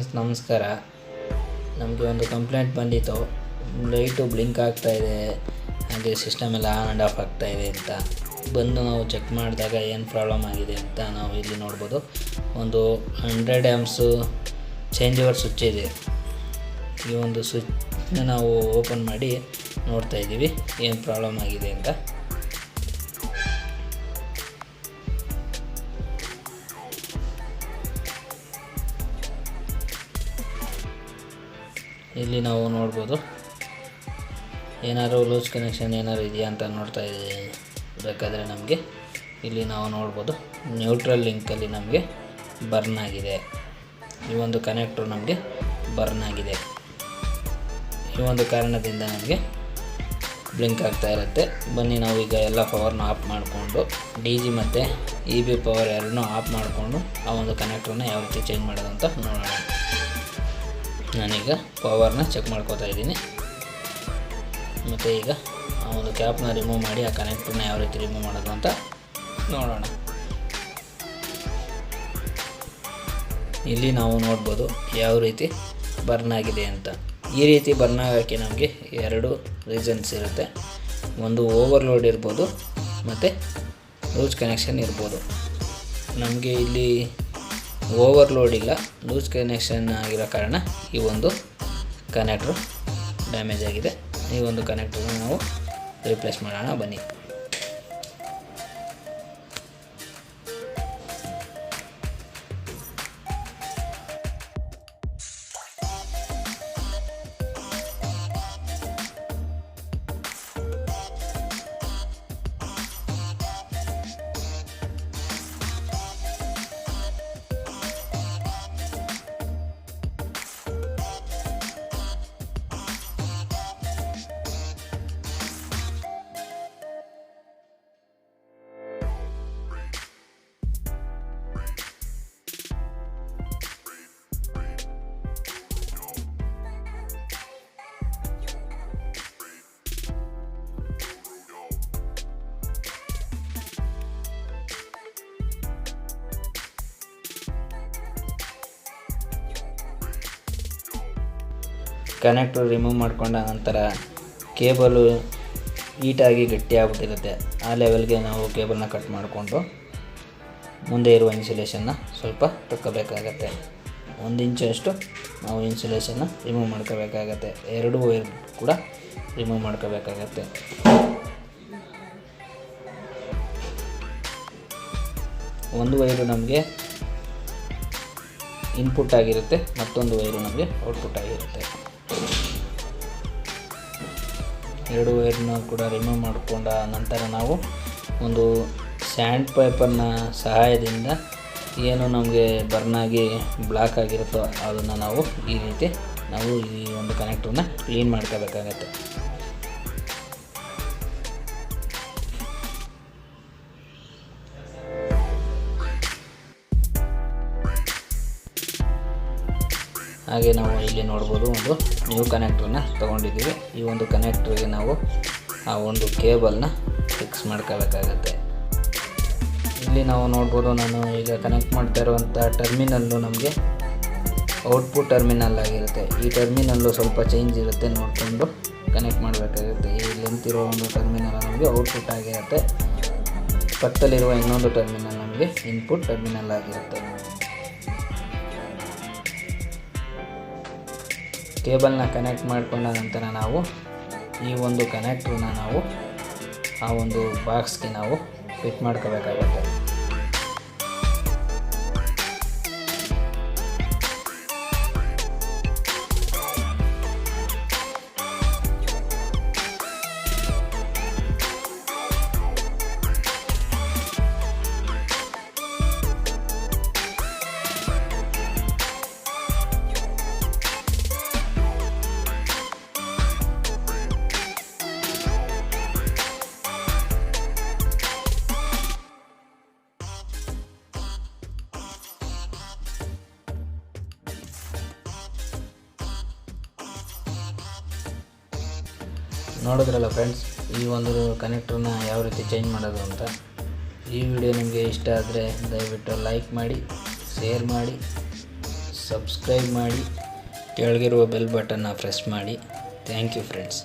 Friends ನಮಸ್ಕಾರ. ನಮಗೆ ಒಂದು ಕಂಪ್ಲೇಂಟ್ ಬಂದಿತ್ತು, ಲೈಟು ಬ್ಲಿಂಕ್ ಆಗ್ತಾಯಿದೆ, ಹಾಗೆ ಸಿಸ್ಟಮ್ ಎಲ್ಲ ಆನ್ ಆ್ಯಂಡ್ ಆಫ್ ಆಗ್ತಾಯಿದೆ ಅಂತ. ಬಂದು ನಾವು ಚೆಕ್ ಮಾಡಿದಾಗ ಏನು ಪ್ರಾಬ್ಲಮ್ ಆಗಿದೆ ಅಂತ ನಾವು ಇಲ್ಲಿ ನೋಡ್ಬೋದು. ಒಂದು 100 ಆ್ಯಂಪ್ಸು ಚೇಂಜ್ ಓವರ್ ಸ್ವಿಚ್ ಇದೆ. ಈ ಒಂದು ಸ್ವಿಚ್ನ ನಾವು ಓಪನ್ ಮಾಡಿ ನೋಡ್ತಾ ಇದ್ದೀವಿ ಏನು ಪ್ರಾಬ್ಲಮ್ ಆಗಿದೆ ಅಂತ. ಇಲ್ಲಿ ನಾವು ನೋಡ್ಬೋದು, ಏನಾದರೂ ಲೂಸ್ ಕನೆಕ್ಷನ್ ಏನಾದ್ರು ಇದೆಯಾ ಅಂತ ನೋಡ್ತಾ ಬೇಕಾದರೆ ನಮಗೆ ಇಲ್ಲಿ ನಾವು ನೋಡ್ಬೋದು ನ್ಯೂಟ್ರಲ್ ಲಿಂಕಲ್ಲಿ ನಮಗೆ ಬರ್ನ್ ಆಗಿದೆ. ಈ ಒಂದು ಕನೆಕ್ಟ್ರು ನಮಗೆ ಬರ್ನ್ ಆಗಿದೆ. ಈ ಒಂದು ಕಾರಣದಿಂದ ನಮಗೆ ಬ್ಲಿಂಕ್ ಆಗ್ತಾ ಇರುತ್ತೆ. ಬನ್ನಿ ನಾವು ಈಗ ಎಲ್ಲ ಪವರ್ನ ಆಫ್ ಮಾಡಿಕೊಂಡು DC ಮತ್ತು EB ಪವರ್ ಎರಡನ್ನೂ ಆಫ್ ಮಾಡಿಕೊಂಡು ಆ ಒಂದು ಕನೆಕ್ಟ್ರನ್ನ ಯಾವ ರೀತಿ ಚೇಂಜ್ ಮಾಡೋದು ಅಂತ ನೋಡೋಣ. ನಾನೀಗ ಪವರ್ನ ಚೆಕ್ ಮಾಡ್ಕೋತಾ ಇದ್ದೀನಿ. ಮತ್ತು ಈಗ ಆ ಒಂದು ಕ್ಯಾಪ್ನ ರಿಮೂವ್ ಮಾಡಿ ಆ ಕನೆಕ್ಟ್ರನ್ನ ಯಾವ ರೀತಿ ರಿಮೂವ್ ಮಾಡೋದು ಅಂತ ನೋಡೋಣ. ಇಲ್ಲಿ ನಾವು ನೋಡ್ಬೋದು ಯಾವ ರೀತಿ ಬರ್ನ್ ಆಗಿದೆ ಅಂತ. ಈ ರೀತಿ ಬರ್ನ್ ಆಗೋಕ್ಕೆ ನಮಗೆ 2 ರೀಸನ್ಸ್ ಇರುತ್ತೆ. ಒಂದು ಓವರ್ಲೋಡ್ ಇರ್ಬೋದು ಮತ್ತು ಲೂಸ್ ಕನೆಕ್ಷನ್ ಇರ್ಬೋದು. ನಮಗೆ ಇಲ್ಲಿ ಓವರ್ಲೋಡ್ ಇಲ್ಲ, ಲೂಸ್ ಕನೆಕ್ಷನ್ ಆಗಿರೋ ಕಾರಣ ಈ ಒಂದು ಕನೆಕ್ಟ್ರು ಡ್ಯಾಮೇಜ್ ಆಗಿದೆ. ಈ ಒಂದು ಕನೆಕ್ಟ್ರನ್ನ ನಾವು ರಿಪ್ಲೇಸ್ ಮಾಡೋಣ ಬನ್ನಿ. ಕನೆಕ್ಟ್ರು ರಿಮೂವ್ ಮಾಡ್ಕೊಂಡ ನಂತರ ಕೇಬಲು ಹೀಟಾಗಿ ಗಟ್ಟಿಯಾಗ್ಬಿಟ್ಟಿರುತ್ತೆ. ಆ ಲೆವೆಲ್ಗೆ ನಾವು ಕೇಬಲ್ನ ಕಟ್ ಮಾಡಿಕೊಂಡು ಮುಂದೆ ಇರುವ ಇನ್ಸುಲೇಷನ್ನ ಸ್ವಲ್ಪ ತಕ್ಕೋಬೇಕಾಗತ್ತೆ. 1 ಇಂಚಷ್ಟು ನಾವು ಇನ್ಸುಲೇಷನ್ನ ರಿಮೂವ್ ಮಾಡ್ಕೋಬೇಕಾಗತ್ತೆ. 2 ವೈರ್ ಕೂಡ ರಿಮೂವ್ ಮಾಡ್ಕೋಬೇಕಾಗತ್ತೆ. ಒಂದು ವೈರು ನಮಗೆ ಇನ್ಪುಟ್ ಆಗಿರುತ್ತೆ, ಮತ್ತೊಂದು ವೈರು ನಮಗೆ ಔಟ್ಪುಟ್ ಆಗಿರುತ್ತೆ. 2 ವೈರ್ನ ಕೂಡ ರಿಮೂವ್ ಮಾಡಿಕೊಂಡ ನಂತರ ನಾವು ಒಂದು ಸ್ಯಾಂಡ್ ಪೇಪರ್ನ ಸಹಾಯದಿಂದ ಏನು ನಮಗೆ ಬರ್ನಾಗಿ ಬ್ಲಾಕ್ ಆಗಿರುತ್ತೋ ಅದನ್ನು ನಾವು ಈ ರೀತಿ ನಾವು ಈ ಒಂದು ಕನೆಕ್ಟ್ರನ್ನ ಕ್ಲೀನ್ ಮಾಡ್ಕೋಬೇಕಾಗತ್ತೆ. ಹಾಗೆ ನಾವು ಇಲ್ಲಿ ನೋಡ್ಬೋದು ಒಂದು ನ್ಯೂ ಕನೆಕ್ಟ್ರನ್ನ ತೊಗೊಂಡಿದ್ದೀವಿ. ಈ ಒಂದು ಕನೆಕ್ಟ್ರಿಗೆ ನಾವು ಆ ಒಂದು ಕೇಬಲ್ನ ಫಿಕ್ಸ್ ಮಾಡ್ಕೋಬೇಕಾಗತ್ತೆ. ಇಲ್ಲಿ ನಾವು ನೋಡ್ಬೋದು, ನಾನು ಈಗ ಕನೆಕ್ಟ್ ಮಾಡ್ತಾ ಇರುವಂಥ ಟರ್ಮಿನಲ್ಲು ನಮಗೆ ಔಟ್ಪುಟ್ ಟರ್ಮಿನಲ್ ಆಗಿರುತ್ತೆ. ಈ ಟರ್ಮಿನಲ್ಲು ಸ್ವಲ್ಪ ಚೇಂಜ್ ಇರುತ್ತೆ, ನೋಡಿಕೊಂಡು ಕನೆಕ್ಟ್ ಮಾಡಬೇಕಾಗುತ್ತೆ. ಈ ಲೆಂತ್ ಇರೋ ಒಂದು ಟರ್ಮಿನಲ್ ನಮಗೆ ಔಟ್ಪುಟ್ ಆಗಿರುತ್ತೆ. ಪಕ್ಕದಲ್ಲಿರುವ ಇನ್ನೊಂದು ಟರ್ಮಿನಲ್ ನಮಗೆ ಇನ್ಪುಟ್ ಟರ್ಮಿನಲ್ ಆಗಿರುತ್ತೆ. ಕೇಬಲ್ನ ಕನೆಕ್ಟ್ ಮಾಡಿಕೊಂಡ ನಂತರ ನಾವು ಈ ಒಂದು ಕನೆಕ್ಟ್ರನ್ನ ನಾವು ಆ ಒಂದು ಬಾಕ್ಸ್ಗೆ ನಾವು ಫಿಟ್ ಮಾಡ್ಕೋಬೇಕಾಗುತ್ತೆ. ನೋಡಿದ್ರಲ್ಲ ಫ್ರೆಂಡ್ಸ್, ಈ ಒಂದು ಕನೆಕ್ಟ್ರನ್ನ ಯಾವ ರೀತಿ ಚೇಂಜ್ ಮಾಡೋದು ಅಂತ. ಈ ವಿಡಿಯೋ ನಿಮಗೆ ಇಷ್ಟ ಆದರೆ ದಯವಿಟ್ಟು ಲೈಕ್ ಮಾಡಿ, ಶೇರ್ ಮಾಡಿ, ಸಬ್ಸ್ಕ್ರೈಬ್ ಮಾಡಿ, ಕೆಳಗಿರುವ ಬೆಲ್ ಬಟನ್ನ ಪ್ರೆಸ್ ಮಾಡಿ. Thank you friends.